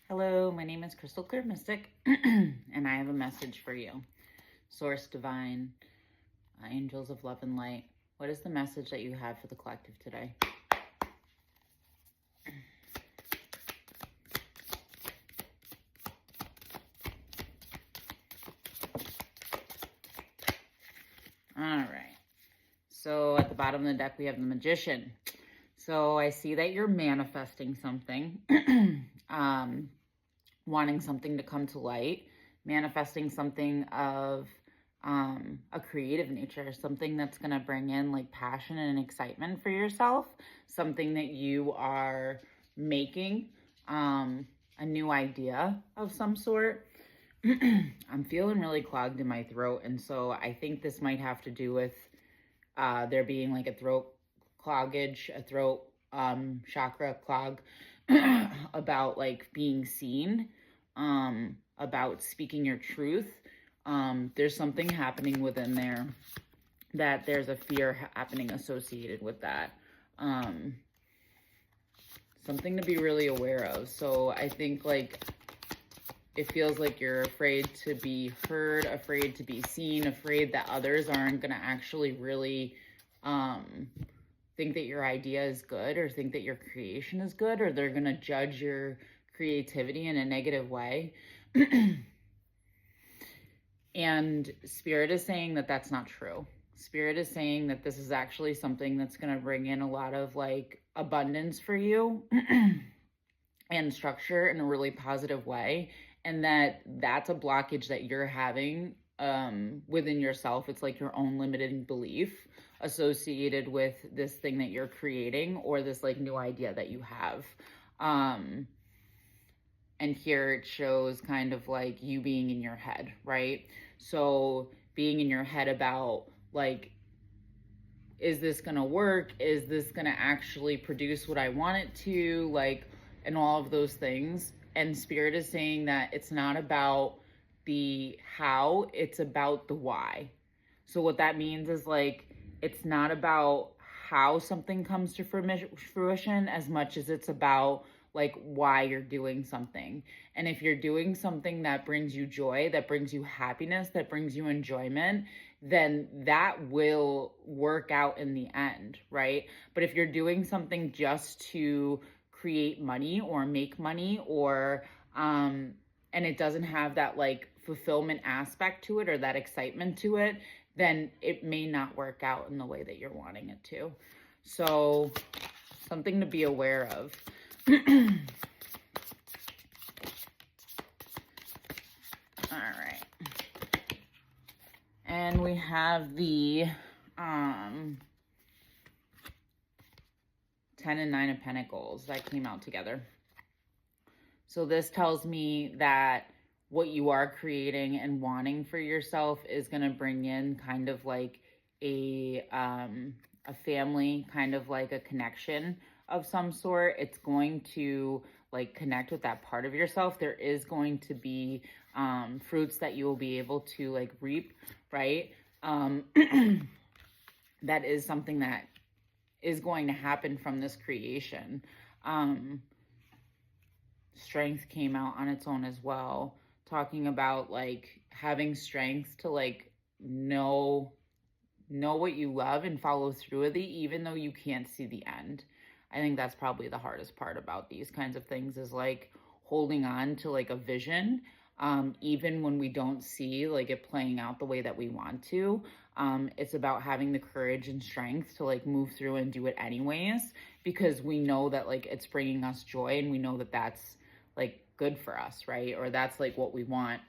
Hello, my name is Crystal Clear Mystic, and I have a message for you. Source Divine, Angels of Love and Light, what is the message that you have for the collective today? All right. So at the bottom of the deck, we have the Magician. So I see that you're manifesting something, wanting something to come to light, manifesting something of a creative nature, something that's going to bring in like passion and excitement for yourself, something that you are making, a new idea of some sort. I'm feeling really clogged in my throat, and so I think this might have to do with there being like a throat cloggage, a throat chakra clog, about like being seen, about speaking your truth. There's something happening within there that there's a fear happening associated with that. Something to be really aware of. So I think like it feels like you're afraid to be heard, afraid to be seen, afraid that others aren't going to actually really think that your idea is good or think that your creation is good, or they're going to judge your creativity in a negative way. And Spirit is saying that that's not true. Spirit is saying that this is actually something that's going to bring in a lot of like abundance for you and structure in a really positive way. And that's a blockage that you're having within yourself. It's like your own limiting belief associated with this thing that you're creating or this like new idea that you have. And here it shows kind of like you being in your head, right? So being in your head about like, is this gonna work? Is this gonna actually produce what I want it to? Like, and all of those things. And Spirit is saying that it's not about the how, it's about the why. So what that means is like, it's not about how something comes to fruition as much as it's about like why you're doing something. And if you're doing something that brings you joy, that brings you happiness, that brings you enjoyment, then that will work out in the end, right? But if you're doing something just to create money or make money or and it doesn't have that like fulfillment aspect to it or that excitement to it, then it may not work out in the way that you're wanting it to. So something to be aware of. All right. And we have the 10 and 9 of Pentacles that came out together. So this tells me that what you are creating and wanting for yourself is going to bring in kind of like a family, kind of like a connection of some sort. It's going to like connect with that part of yourself. There is going to be fruits that you will be able to like reap, right? That is something that is going to happen from this creation. Strength came out on its own as well, talking about like having strength to like know what you love and follow through with it, even though you can't see the end. I think that's probably the hardest part about these kinds of things is like holding on to like a vision, even when we don't see like it playing out the way that we want to. It's about having the courage and strength to like move through and do it anyways, because we know that like it's bringing us joy and we know that that's like good for us, right? Or that's like what we want.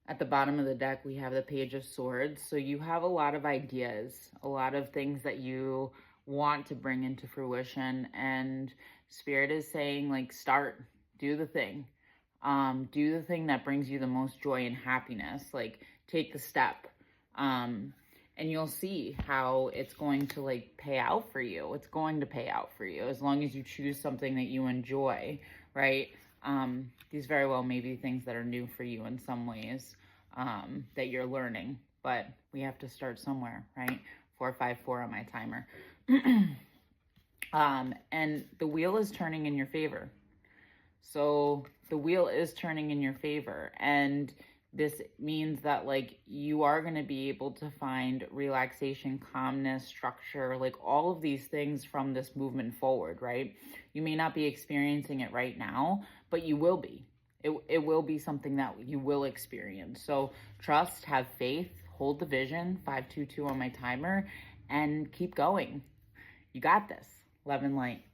At the bottom of the deck, we have the Page of Swords. So you have a lot of ideas, a lot of things that you want to bring into fruition. And Spirit is saying, like, start, do the thing. Do the thing that brings you the most joy and happiness. Like, take the step. And you'll see how it's going to, like, pay out for you. It's going to pay out for you as long as you choose something that you enjoy, right? These very well may be things that are new for you in some ways, that you're learning, but we have to start somewhere, right? 454 on my timer. And the wheel is turning in your favor. So the wheel is turning in your favor. And this means that like you are going to be able to find relaxation, calmness, structure, like all of these things from this movement forward, right? You may not be experiencing it right now, but you will be. It will be something that you will experience. So trust, have faith, hold the vision, 522 on my timer, and keep going. You got this. Love and light.